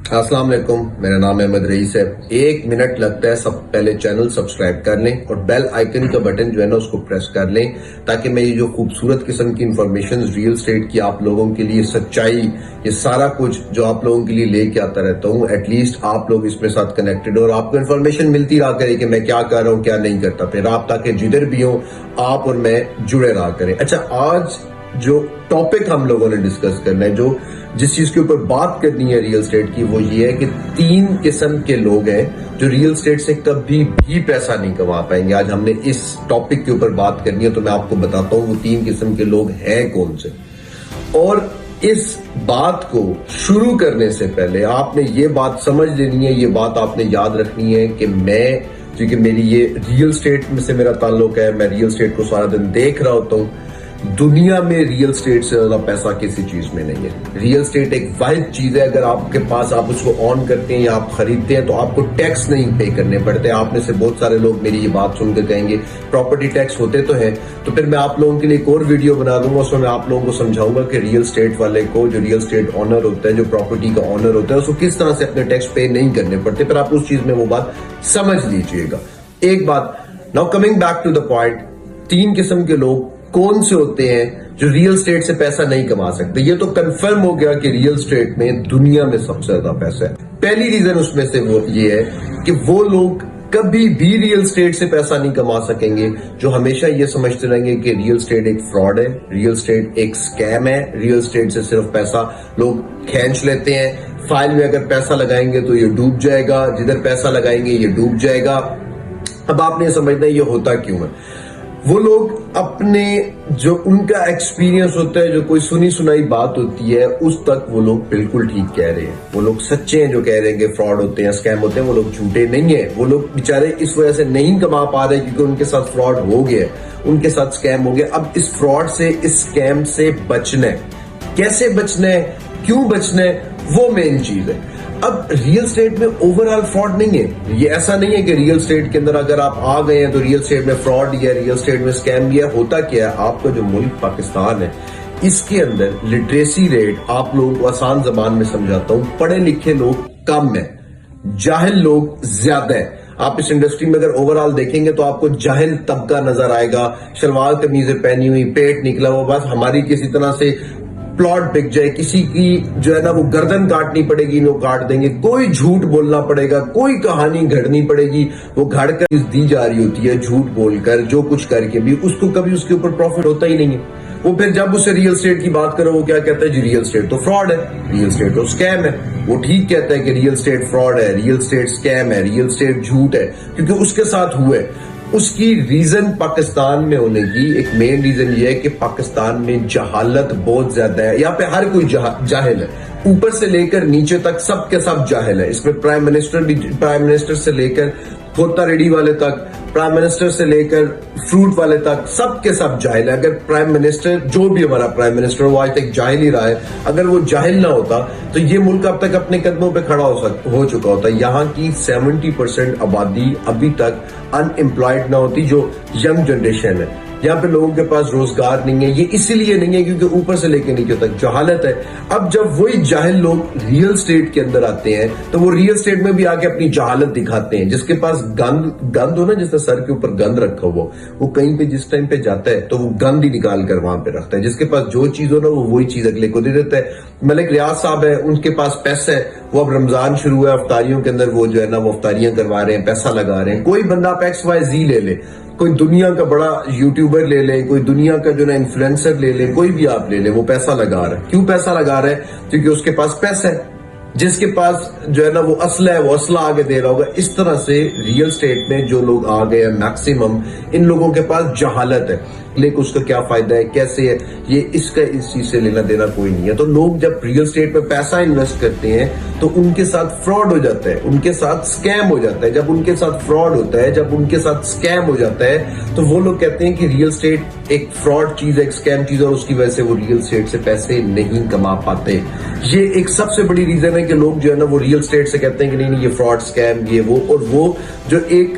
अस्सलाम वालेकुम, मेरा नाम अहमद रईस है। 1 मिनट लगता है, सब पहले चैनल सब्सक्राइब कर लें और बेल आइकन का बटन जो है ना उसको प्रेस कर लें, ताकि मैं ये जो खूबसूरत किस्म की इंफॉर्मेशन रियल स्टेट की आप लोगों के लिए सच्चाई, ये सारा कुछ जो आप लोगों के लिए लेके आता रहता हूँ, एटलीस्ट आप लोग इसमें साथ कनेक्टेड हो और आपको इन्फॉर्मेशन मिलती रहा करे कि मैं क्या कर रहा हूँ क्या नहीं करता। फिर आप ताकि जिधर भी हो आप और मैं जुड़े रहा करें। अच्छा, आज जो टॉपिक हम लोगों ने डिस्कस करना है, जो जिस चीज के ऊपर बात करनी है रियल स्टेट की, वो ये है कि 3 किस्म के लोग हैं जो रियल स्टेट से कभी भी पैसा नहीं कमा पाएंगे। आज हमने इस टॉपिक के ऊपर बात करनी है, तो मैं आपको बताता हूँ वो 3 किस्म के लोग हैं कौन से। और इस बात को शुरू करने से पहले आपने ये बात समझ लेनी है, ये बात आपने याद रखनी है कि मैं, क्योंकि मेरी ये रियल स्टेट में से मेरा ताल्लुक है, मैं रियल स्टेट को सारा दिन देख रहा होता हूँ। दुनिया में रियल स्टेट से ज्यादा पैसा किसी चीज में नहीं है। रियल स्टेट एक वाहिद चीज है, अगर आपके पास आप उसको ऑन करते हैं या आप खरीदते हैं तो आपको टैक्स नहीं पे करने पड़ते। आप में से बहुत सारे लोग मेरी ये बात सुनकर कहेंगे प्रॉपर्टी टैक्स होते तो हैं, तो फिर मैं आप लोगों के लिए एक और वीडियो बना दूंगा, उसमें मैं आप लोगों को समझाऊंगा कि रियल स्टेट वाले को, जो रियल स्टेट ऑनर होता है, जो प्रॉपर्टी का ऑनर होता है, उसको किस तरह से अपने टैक्स पे नहीं करने पड़ते। फिर आप उस चीज में वो बात समझ लीजिएगा। एक बात, now coming back to the point, 3 किस्म के लोग कौन से होते हैं जो रियल स्टेट से पैसा नहीं कमा सकते। ये तो कंफर्म हो गया कि रियल स्टेट में दुनिया में सबसे ज्यादा पैसा है। पहली रीजन उसमें से वो ये है कि वो लोग कभी भी रियल स्टेट से पैसा नहीं कमा सकेंगे जो हमेशा ये समझते रहेंगे कि रियल स्टेट एक फ्रॉड है, रियल स्टेट एक स्कैम है, रियल स्टेट से सिर्फ पैसा लोग खींच लेते हैं। फाइल में अगर पैसा लगाएंगे तो ये डूब जाएगा, जिधर पैसा लगाएंगे ये डूब जाएगा। अब आपने ये समझना है ये होता क्यों है। वो लोग अपने जो उनका एक्सपीरियंस होता है, जो कोई सुनी सुनाई बात होती है, उस तक वो लोग बिल्कुल ठीक कह रहे हैं। वो लोग सच्चे हैं जो कह रहे हैं कि फ्रॉड होते हैं, स्कैम होते हैं। वो लोग झूठे नहीं है। वो लोग बेचारे इस वजह से नहीं कमा पा रहे क्योंकि उनके साथ फ्रॉड हो गया, उनके साथ स्कैम हो गया। अब इस फ्रॉड से, इस स्कैम से बचना है, कैसे बचना है, क्यों बचना है, वो मेन चीज है। अब रियल स्टेट में ओवरऑल फ्रॉड नहीं है। ये ऐसा नहीं है कि रियल स्टेट के अंदर अगर आप आ गए हैं तो रियल स्टेट में फ्रॉड या रियल स्टेट में स्कैम या होता क्या है। आपका जो मुल्क पाकिस्तान है, इसके अंदर लिटरेसी रेट, आप लोगों को आसान जबान में समझाता हूं, पढ़े लिखे लोग कम है, जाहिल लोग ज्यादा है। आप इस इंडस्ट्री में अगर ओवरऑल देखेंगे तो आपको जाहिल तबका नजर आएगा, शलवार कमीजें पहनी हुई, पेट निकला हुआ, बस हमारी किसी तरह से प्लॉट बिक जाए, किसी की जो है ना वो गर्दन काटनी पड़ेगी, वो काट देंगे। कोई झूठ बोलना पड़ेगा, कोई कहानी घड़नी पड़ेगी, वो घड़ कर दी जा रही होती है झूठ बोलकर, जो कुछ करके भी उसको कभी उसके ऊपर प्रॉफिट होता ही नहीं है। वो फिर जब उसे रियल स्टेट की बात करो, वो क्या कहता है जी रियल स्टेट तो फ्रॉड है, रियल स्टेट तो स्कैम है। वो ठीक कहता है कि रियल स्टेट फ्रॉड है, रियल स्टेट स्कैम है, रियल स्टेट झूठ है, क्योंकि उसके साथ हुआ है। उसकी रीजन पाकिस्तान में होने की एक मेन रीजन ये है कि पाकिस्तान में जहालत बहुत ज्यादा है। यहाँ पे हर कोई जाहिल है, ऊपर से लेकर नीचे तक सबके सब जाहिल है। इसमें प्राइम मिनिस्टर से लेकर खोता रेडी वाले तक, प्राइम मिनिस्टर से लेकर फ्रूट वाले तक, सबके सब जाहिल है। अगर प्राइम मिनिस्टर, जो भी हमारा प्राइम मिनिस्टर, वो आज तक जाहिल ही रहा है, अगर वो जाहिल ना होता तो ये मुल्क अब तक अपने कदमों पे खड़ा हो चुका होता। यहाँ की 70% आबादी अभी तक अनएम्प्लॉयड ना होती, जो यंग जनरेशन है। यहाँ पे लोगों के पास रोजगार नहीं है। ये इसीलिए नहीं है क्योंकि ऊपर से लेकर नीचे तक जहालत है। अब जब वही जाहिल लोग रियल स्टेट के अंदर आते हैं तो वो रियल स्टेट में भी आके अपनी जहालत दिखाते हैं। जिसके पास गंद हो ना, जिसने सर के ऊपर गंद रखा हुआ, वो कहीं पे जिस टाइम पे जाता है तो वो गंद ही निकाल कर वहां पे रखता है। जिसके पास जो चीज हो ना, वो वही चीज अगले को दे देता है। मलिक रियाज साहब है, उनके पास पैसा है, वो अब रमजान शुरू है, अफ्तारियों के अंदर वो जो है ना वो अफ्तारियां करवा रहे हैं, पैसा लगा रहे हैं। कोई बंदा आप XYZ ले ले, कोई दुनिया का बड़ा यूट्यूबर ले ले, कोई दुनिया का जो ना इन्फ्लुएंसर ले ले, कोई भी आप ले ले, वो पैसा लगा रहा है। क्यों पैसा लगा रहा है? क्योंकि उसके पास पैसा है। जिसके पास जो है ना वो असला है, वो असला आगे दे रहा होगा। इस तरह से रियल स्टेट में जो लोग आ गए हैं मैक्सिमम, इन लोगों के पास जहालत है। लेकिन उसका क्या फायदा है, कैसे है, ये इसका इस चीज से लेना देना कोई नहीं है। तो लोग जब रियल स्टेट में पैसा इन्वेस्ट करते हैं तो उनके साथ फ्रॉड हो जाता है, उनके साथ स्कैम हो जाता है। जब उनके साथ फ्रॉड होता है, जब उनके साथ स्कैम हो जाता है, तो वो लोग कहते हैं कि रियल स्टेट ایک فراڈ چیز ہے, ایک اسکیم چیز ہے, اور اس کی وجہ سے وہ ریئل اسٹیٹ سے پیسے نہیں کما پاتے. یہ ایک سب سے بڑی ریزن ہے کہ لوگ جو ہے نا وہ ریئل اسٹیٹ سے کہتے ہیں کہ نہیں یہ فراڈ اسکیم یہ وہ, اور وہ جو ایک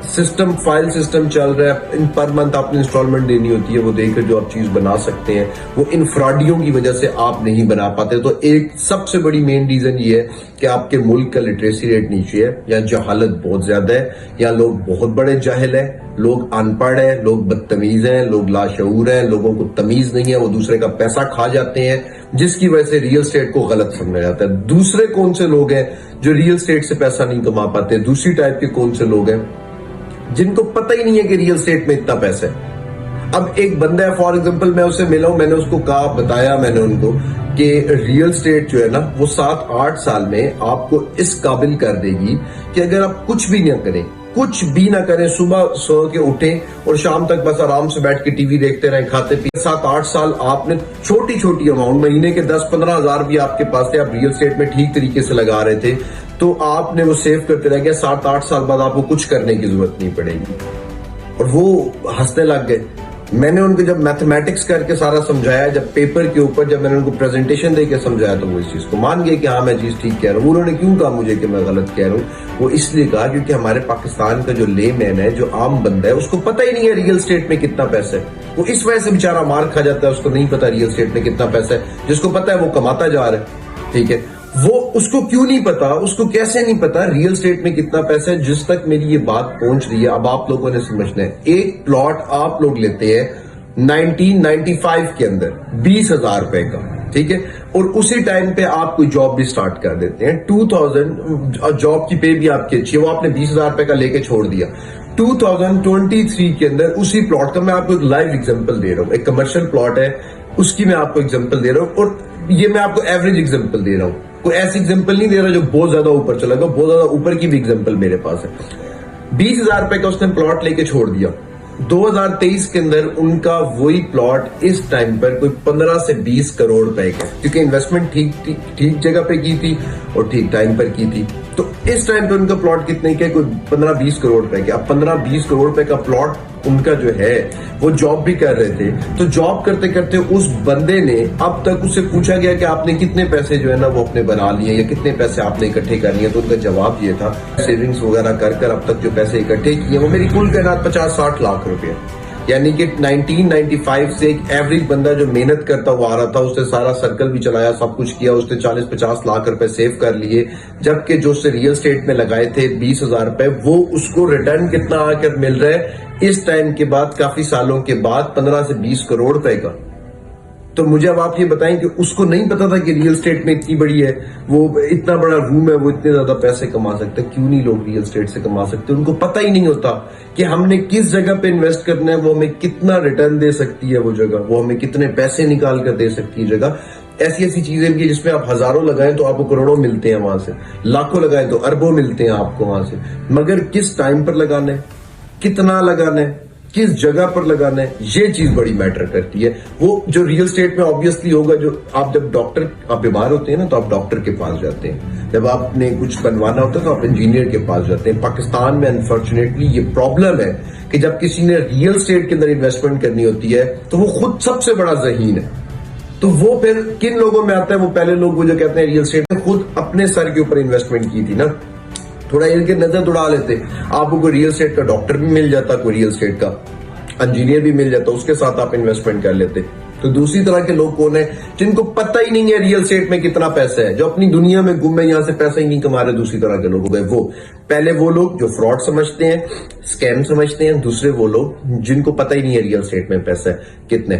سسٹم فائل سسٹم چل رہا ہے, ان پر منتھ آپ نے انسٹالمنٹ دینی ہوتی ہے, وہ دے کر جو آپ چیز بنا سکتے ہیں وہ ان فراڈیوں کی وجہ سے آپ نہیں بنا پاتے. تو ایک سب سے بڑی مین ریزن یہ ہے کہ آپ کے ملک کا لٹریسی ریٹ نیچے ہے, یا جہالت بہت زیادہ ہے, یا لوگ بہت بڑے جاہل ہیں, لوگ ان پڑھ ہیں, لوگ بدتمیز ہیں, لوگ لاشعور ہیں, لوگوں کو تمیز نہیں ہے, وہ دوسرے کا پیسہ کھا جاتے ہیں, جس کی وجہ سے ریئل اسٹیٹ کو غلط سمجھا جاتا ہے. دوسرے کون سے لوگ ہیں جو ریئل اسٹیٹ سے پیسہ نہیں کما پاتے؟ دوسری ٹائپ کے کون سے لوگ ہیں جن کو پتہ ہی نہیں ہے کہ ریئل اسٹیٹ میں اتنا پیسہ ہے. اب ایک بندہ ہے, فار ایگزامپل میں اسے ملا ہوں, میں نے اس کو کہا, بتایا میں نے ان کو کہ ریئل اسٹیٹ جو ہے نا وہ 7-8 سال میں آپ کو اس قابل کر دے گی کہ اگر آپ کچھ بھی نہ کریں, کچھ بھی نہ کریں, صبح سو کے اٹھیں اور شام تک بس آرام سے بیٹھ کے ٹی وی دیکھتے رہیں, کھاتے پیتے, 7-8 سال آپ نے چھوٹی چھوٹی اماؤنٹ, مہینے کے 10-15 ہزار بھی آپ کے پاس تھے, آپ ریئل اسٹیٹ میں ٹھیک طریقے سے لگا رہے تھے, تو آپ نے وہ سیو کرتے رہ گئے, 7-8 سال بعد آپ کو کچھ کرنے کی ضرورت نہیں پڑے گی. اور وہ ہنسنے لگ گئے. میں نے ان کو جب میتھمیٹکس کر کے سارا سمجھایا, جب پیپر کے اوپر جب میں نے ان کو پریزنٹیشن دے کے سمجھایا, تو وہ اس چیز کو مان گئے کہ ہاں میں چیز ٹھیک کہہ رہا ہوں. انہوں نے کیوں کہا مجھے کہ میں غلط کہہ رہا ہوں؟ وہ اس لیے کہا کیونکہ ہمارے پاکستان کا جو لے مین ہے, جو عام بندہ ہے, اس کو پتہ ہی نہیں ہے ریئل اسٹیٹ میں کتنا پیسہ ہے. وہ اس وجہ سے بیچارہ مار کھا جاتا ہے, اس کو نہیں پتا ریئل اسٹیٹ میں کتنا پیسہ ہے. جس کو پتا ہے وہ کماتا جا رہا ہے, ٹھیک ہے. وہ اس کو کیوں نہیں پتا, اس کو کیسے نہیں پتا ریئل اسٹیٹ میں کتنا پیسہ ہے؟ جس تک میری یہ بات پہنچ رہی ہے, اب آپ لوگوں نے سمجھنا ہے. ایک پلاٹ آپ لوگ لیتے ہیں 1995 کے اندر 20,000 روپے کا, ٹھیک ہے, اور اسی ٹائم پہ آپ کوئی جاب بھی سٹارٹ کر دیتے ہیں. 2000 جاب کی پے بھی آپ کی اچھی ہے, وہ آپ نے 20,000 روپے کا لے کے چھوڑ دیا. 2023 کے اندر اسی پلاٹ کا, میں آپ کو ایک لائیو ایگزامپل دے رہا ہوں, ایک کمرشل پلاٹ ہے, اس کی میں آپ کو ایگزامپل دے رہا ہوں, اور یہ میں آپ کو ایوریج ایگزامپل دے رہا ہوں, کوئی ایسی ایگزامپل نہیں دے رہا جو بہت زیادہ اوپر چلا گا. بہت زیادہ اوپر کی بھی ایگزامپل میرے پاس ہے. 20,000 روپے کا اس نے پلاٹ لے کے چھوڑ دیا. 2023 کے اندر ان کا وہی پلاٹ اس ٹائم پر کوئی 15 سے 20 کروڑ روپے کا, کیونکہ انویسٹمنٹ ٹھیک جگہ پہ کی تھی اور ٹھیک ٹائم پر کی تھی. تو اس ٹائم پہ ان کا پلاٹ کتنے کا, کوئی 15-20 کروڑ روپے کا. اب 15-20 کروڑ روپے کا پلاٹ ان کا جو ہے, وہ جاب بھی کر رہے تھے, تو جاب کرتے کرتے اس بندے نے, اب تک اسے پوچھا گیا کہ آپ نے کتنے پیسے جو ہے نا وہ اپنے بنا لیے, یا کتنے پیسے آپ نے اکٹھے کر لیے, تو ان کا جواب یہ تھا سیونگز وغیرہ کر کر اب تک جو پیسے اکٹھے کیے وہ میری کل تعداد 50-60 لاکھ روپے. یعنی کہ 1995 سے ایک ایوریج بندہ جو محنت کرتا ہوا آ رہا تھا, اس نے سارا سرکل بھی چلایا, سب کچھ کیا, اس نے 40-50 لاکھ روپے سیو کر لیے, جبکہ جو اس سے ریئل اسٹیٹ میں لگائے تھے 20,000 روپے, وہ اس کو ریٹرن کتنا آ کر مل رہا ہے اس ٹائم کے بعد, کافی سالوں کے بعد, 15 سے 20 کروڑ روپے کا. تو مجھے اب آپ یہ بتائیں کہ اس کو نہیں پتا تھا کہ ریئل اسٹیٹ میں اتنی بڑی ہے, وہ اتنا بڑا روم ہے, وہ اتنے زیادہ پیسے کما سکتے. کیوں نہیں لوگ ریئل اسٹیٹ سے کما سکتے؟ ان کو پتہ ہی نہیں ہوتا کہ ہم نے کس جگہ پہ انویسٹ کرنا ہے, وہ ہمیں کتنا ریٹرن دے سکتی ہے وہ جگہ, وہ ہمیں کتنے پیسے نکال کر دے سکتی ہے جگہ. ایسی چیزیں بھی جس میں آپ ہزاروں لگائیں تو آپ کو کروڑوں ملتے ہیں وہاں سے, لاکھوں لگائیں تو اربوں ملتے ہیں آپ کو وہاں سے. مگر کس ٹائم پر لگانا ہے, کتنا لگانا ہے, کس جگہ پر لگانا ہے, یہ چیز بڑی میٹر کرتی ہے. وہ جو ریئل اسٹیٹ میں آبویسلی ہوگا, جو آپ جب آپ بیمار ہوتے ہیں نا تو آپ ڈاکٹر کے پاس جاتے ہیں, جب آپ نے کچھ بنوانا ہوتا ہے تو آپ انجینئر کے پاس جاتے ہیں. پاکستان میں انفارچونیٹلی یہ پرابلم ہے کہ جب کسی نے ریئل اسٹیٹ کے اندر انویسٹمنٹ کرنی ہوتی ہے تو وہ خود سب سے بڑا ذہین ہے. تو وہ پھر کن لوگوں میں آتا ہے؟ وہ پہلے لوگ وہ جو کہتے ہیں ریئل اسٹیٹ میں خود اپنے سر کے اوپر انویسٹمنٹ کی تھی نا, تھوڑا ان کے نظر دوڑا لیتے, آپ کو کوئی ریئل اسٹیٹ کا ڈاکٹر بھی مل جاتا, کوئی ریئل اسٹیٹ کا انجینئر بھی مل جاتا, اس کے ساتھ آپ انویسٹمنٹ کر لیتے. تو دوسری طرح کے لوگ کون ہیں؟ جن کو پتہ ہی نہیں ہے ریئل اسٹیٹ میں کتنا پیسہ ہے, جو اپنی دنیا میں گم ہے, یہاں سے پیسہ ہی نہیں کما رہے. دوسری طرح کے لوگ ہو گئے وہ, پہلے وہ لوگ جو فراڈ سمجھتے ہیں, اسکیم سمجھتے ہیں. دوسرے وہ لوگ جن کو پتہ ہی نہیں ہے ریئل اسٹیٹ میں پیسہ ہے کتنے.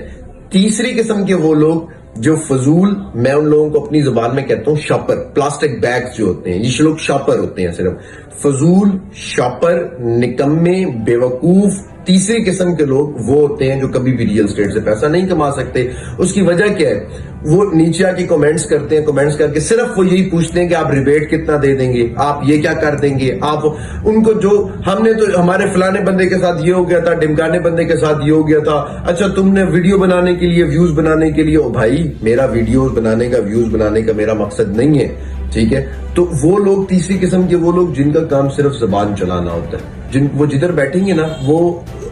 تیسری قسم کے وہ لوگ جو فضول, میں ان لوگوں کو اپنی زبان میں کہتا ہوں شاپر, پلاسٹک بیگز جو ہوتے ہیں, یہ لوگ شاپر ہوتے ہیں, صرف فضول شاپر, نکمے, بیوقوف. تیسری قسم کے لوگ وہ ہوتے ہیں جو کبھی بھی ریئل اسٹیٹ سے پیسہ نہیں کما سکتے. اس کی وجہ کیا ہے؟ وہ نیچے آ کے کمنٹس کرتے ہیں, کمنٹس کر کے صرف وہ یہی پوچھتے ہیں کہ آپ ریبیٹ کتنا دے دیں گے, آپ یہ کیا کر دیں گے. آپ ان کو جو ہم نے تو ہمارے فلانے بندے کے ساتھ یہ ہو گیا تھا, ڈمکانے بندے کے ساتھ یہ ہو گیا تھا, اچھا تم نے ویڈیو بنانے کے لیے, ویوز بنانے کے لیے. بھائی میرا ویڈیوز بنانے کا, ویوز بنانے کا میرا مقصد نہیں ہے, ٹھیک ہے. تو وہ لوگ, تیسری قسم کے وہ لوگ جن کا کام صرف زبان چلانا ہوتا ہے, وہ جدھر بیٹھیں گے نا, وہ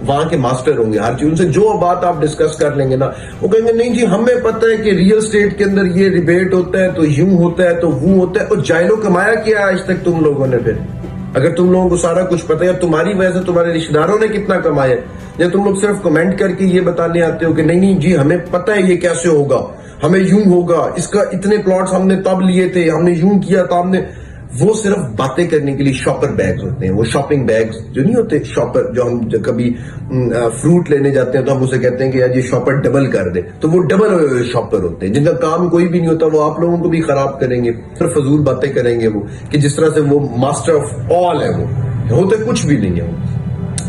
वहां के मास्टर होंगे हर चीज, उनसे जो बात आप डिस्कस कर लेंगे ना, वो कहेंगे नहीं जी हमें पता है कि रियल स्टेट के अंदर ये रिबेट होता है, तो यूं होता है, तो वो होता है। और जायलो कमाया क्या आज तक तुम लोगों ने? फिर अगर तुम लोगों को सारा कुछ पता है, तुम्हारी वजह से तुम्हारे रिश्तेदारों ने कितना कमाया, या तुम लोग सिर्फ कमेंट करके ये बताने आते हो कि नहीं नहीं जी हमें पता है ये कैसे होगा, हमें यूं होगा, इसका इतने प्लॉट्स हमने तब लिए थे, हमने यूं किया था, हमने। वो सिर्फ बातें करने के लिए शॉपर बैग्स होते हैं, वो शॉपिंग बैग्स जो नहीं होते, शॉपर जो हम कभी फ्रूट लेने जाते हैं तो हम उसे कहते हैं कि यार ये शॉपर डबल कर दे, तो वो डबल हुए शॉपर होते हैं जिनका काम कोई भी नहीं होता, वो आप लोगों को भी खराब करेंगे, सिर्फ फजूल बातें करेंगे वो, कि जिस तरह से वो मास्टर ऑफ ऑल है, वो होते कुछ भी नहीं है।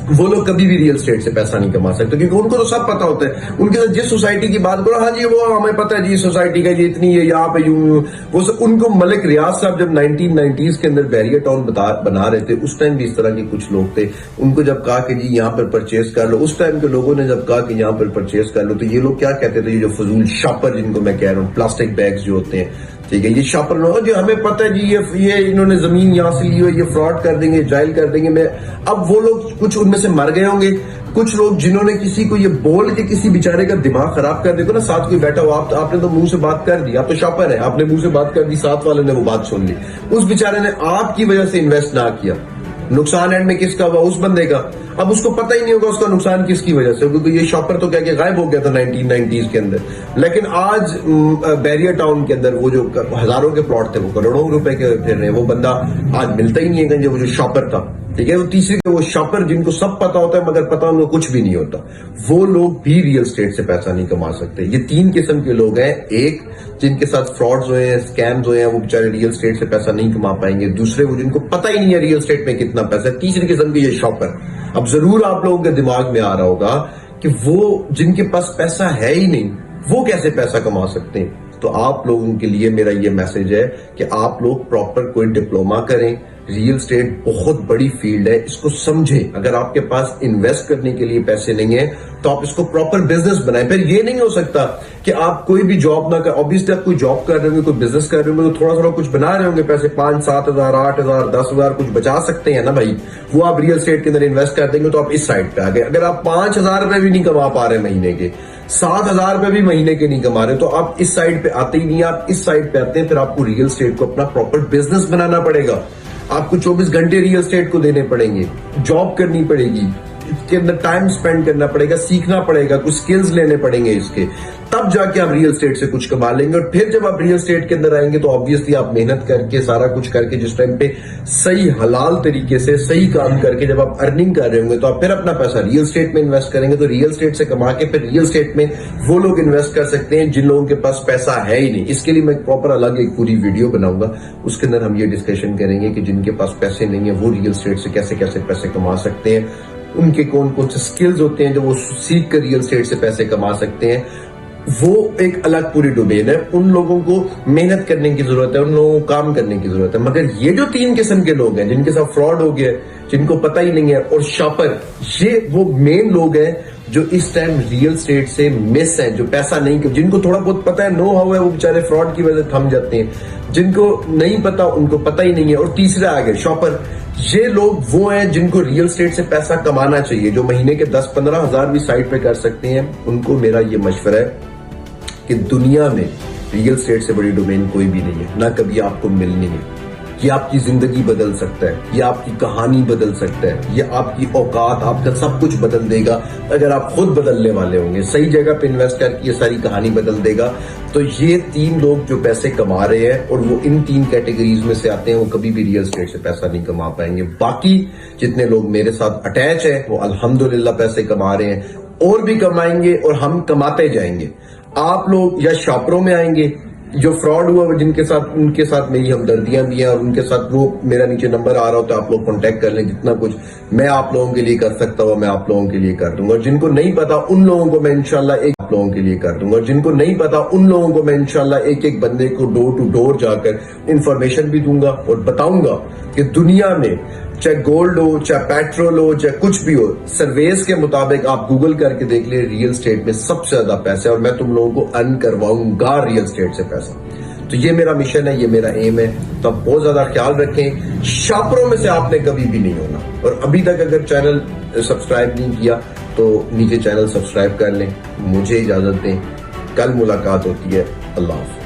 वो लोग कभी भी रियल स्टेट से पैसा नहीं कमा सकते, क्योंकि उनको तो सब पता होता है। उनके साथ जिस सोसाइटी की बात करो, हाँ जी वो हमें पता है जी सोसाइटी का ये इतनी है, यहाँ पे यूं, वो उनको मलिक रियाज साहब जब 1990s के अंदर बैरियर टाउन बना रहे थे, उस टाइम भी इस तरह के कुछ लोग थे। उनको जब कहा कि जी यहाँ पर परचेज कर लो, उस टाइम के लोगों ने जब कहा कि यहाँ पर परचेज कर लो, तो ये लोग क्या कहते थे, ये जो फजूल शॉपर जिनको मैं कह रहा हूँ, प्लास्टिक बैग्स जो होते हैं, ठीक है, ये शॉपर लोग जो हमें पता है जी ये इन्होंने जमीन यहाँ से ली हो, ये फ्रॉड कर देंगे, जाइल कर देंगे। मैं अब वो लोग कुछ उनमें से मर गए होंगे, कुछ लोग जिन्होंने किसी को ये बोल के किसी बेचारे का दिमाग खराब कर देखो ना, साथ कोई बैठा हो, आपने तो मुंह से बात कर दी, आप तो शॉपर है, आपने मुंह से बात कर दी, साथ वाले ने वो बात सुन ली, उस बेचारे ने आपकी वजह से इन्वेस्ट ना किया, नुकसान एंड में किसका हुआ? उस बंदे का। अब उसको पता ही नहीं होगा उसका नुकसान किसकी वजह से, क्योंकि ये शॉपर तो क्या गायब हो गया था 1990s के अंदर। लेकिन आज बैरियर टाउन के अंदर वो जो हजारों के प्लॉट थे वो करोड़ों रुपए के फिर रहे, वो बंदा आज मिलता ही नहीं है, वो जो शॉपर था, ठीक है। वो तीसरे वो शॉपर जिनको सब पता होता है मगर पता उनको कुछ भी नहीं होता, वो लोग भी रियल स्टेट से पैसा नहीं कमा सकते। ये तीन किस्म के लोग हैं, एक जिनके साथ फ्रॉड्स हुए हैं, स्कैम्स हुए हैं, वो बेचारे रियल स्टेट से पैसा नहीं कमा पाएंगे। दूसरे वो जिनको पता ही नहीं है रियल स्टेट में कितना पैसा है। तीसरी किस्म के ये शॉपर। अब जरूर आप लोगों के दिमाग में आ रहा होगा कि वो जिनके पास पैसा है ही नहीं, वो कैसे पैसा कमा सकते हैं। तो आप लोगों के लिए मेरा ये मैसेज है कि आप लोग प्रॉपर कोई डिप्लोमा करें। रियल स्टेट बहुत बड़ी फील्ड है, इसको समझें। अगर आपके पास इन्वेस्ट करने के लिए पैसे नहीं है तो आप इसको प्रॉपर बिजनेस बनाएं। फिर ये नहीं हो सकता कि आप कोई भी जॉब ना कर, ऑब्वियसली आप कोई जॉब कर रहे होंगे, कोई बिजनेस कर रहे होंगे तो थोड़ा थोड़ा कुछ बना रहे होंगे पैसे, 5-7 हजार, 8 हजार, 10 हजार कुछ बचा सकते हैं ना भाई। वो आप रियल स्टेट के अंदर इन्वेस्ट कर देंगे तो आप इस साइड पे आ गए। अगर आप 5,000 रुपए भी नहीं कमा पा रहे महीने के, 7,000 रुपए भी महीने के नहीं कमा रहे, तो आप इस साइड पे आते ही नहीं, आप इस साइड पे आते हैं। फिर आपको रियल स्टेट को अपना प्रॉपर बिजनेस बनाना पड़ेगा। आपको 24 घंटे रियल स्टेट को देने पड़ेंगे, जॉब करनी पड़ेगी, इसके अंदर टाइम स्पेंड करना पड़ेगा, सीखना पड़ेगा, कुछ स्किल्स लेने पड़ेंगे इसके, तब जाके आप रियल स्टेट से कुछ कमा लेंगे। और फिर जब आप रियल स्टेट के अंदर आएंगे तो ऑब्वियसली आप मेहनत करके सारा कुछ करके जिस टाइम पे सही हलाल तरीके से सही काम करके जब आप अर्निंग कर रहे होंगे तो आप फिर अपना पैसा रियल स्टेट में इन्वेस्ट करेंगे। तो रियल स्टेट से कमा के फिर रियल स्टेट में वो लोग इन्वेस्ट कर सकते हैं जिन लोगों के पास पैसा है ही नहीं। इसके लिए मैं प्रॉपर अलग एक पूरी वीडियो बनाऊंगा, उसके अंदर हम ये डिस्कशन करेंगे कि जिनके पास पैसे नहीं है वो रियल स्टेट से कैसे कैसे पैसे कमा सकते हैं, उनके कौन कौन से स्किल्स होते हैं जो वो सीख कर रियल स्टेट से पैसे कमा सकते हैं। वो एक अलग पूरी डोमेन है, उन लोगों को मेहनत करने की जरूरत है, उन लोगों को काम करने की जरूरत है। मगर ये जो 3 किस्म के लोग हैं जिनके साथ फ्रॉड हो गया, जिनको पता ही नहीं है, और शॉपर, ये वो मेन लोग हैं जो इस टाइम रियल स्टेट से मिस है, जो पैसा नहीं, जिनको थोड़ा बहुत पता है, नो हाउ है, वो बेचारे फ्रॉड की वजह से थम जाते हैं। जिनको नहीं पता उनको पता ही नहीं है। और तीसरा आ गया शॉपर। ये लोग वो हैं जिनको रियल स्टेट से पैसा कमाना चाहिए, जो महीने के 10-15 हजार भी साइड पे कर सकते हैं। उनको मेरा ये मशवरा है कि दुनिया में रियल स्टेट से बड़ी डोमेन कोई भी नहीं है, ना कभी आपको मिलनी है। ये आपकी जिंदगी बदल सकता है, ये आपकी कहानी बदल सकता है, ये आपकी औकात, आपका सब कुछ बदल देगा अगर आप खुद बदलने वाले होंगे। सही जगह पे इन्वेस्ट करके ये सारी कहानी बदल देगा। तो ये 3 लोग जो पैसे कमा रहे हैं और वो इन 3 कैटेगरीज में से आते हैं, वो कभी भी रियल स्टेट से पैसा नहीं कमा पाएंगे। बाकी जितने लोग मेरे साथ अटैच है वो अल्हम्दुलिल्लाह पैसे कमा रहे हैं, और भी कमाएंगे और हम कमाते जाएंगे। आप लोग या शॉपरों में आएंगे, जो फ्रॉड हुआ जिनके साथ, उनके साथ मेरी हमदर्दियां भी हैं, और उनके साथ वो मेरा नीचे नंबर आ रहा होता है, आप लोग कांटेक्ट कर लें। जितना कुछ मैं आप लोगों के लिए कर सकता हूँ मैं आप लोगों के लिए कर दूंगा। और जिनको नहीं पता उन लोगों को मैं इंशाल्लाह आप लोगों के लिए कर दूंगा। और जिनको नहीं पता उन लोगों को मैं इंशाल्लाह एक बंदे को डोर टू डोर जाकर इंफॉर्मेशन भी दूंगा और बताऊंगा कि दुनिया में चाहे गोल्ड हो, चाहे पेट्रोल हो, चाहे कुछ भी हो, सर्वेस के मुताबिक आप गूगल करके देख ले, रियल स्टेट में सबसे ज्यादा पैसा है। और मैं तुम लोगों को अर्न करवाऊंगा रियल स्टेट से पैसा। تو یہ میرا مشن ہے, یہ میرا ایم ہے. تو آپ بہت زیادہ خیال رکھیں, شاپروں میں سے آپ نے کبھی بھی نہیں ہونا. اور ابھی تک اگر چینل سبسکرائب نہیں کیا تو نیچے چینل سبسکرائب کر لیں. مجھے اجازت دیں, کل ملاقات ہوتی ہے. اللہ حافظ.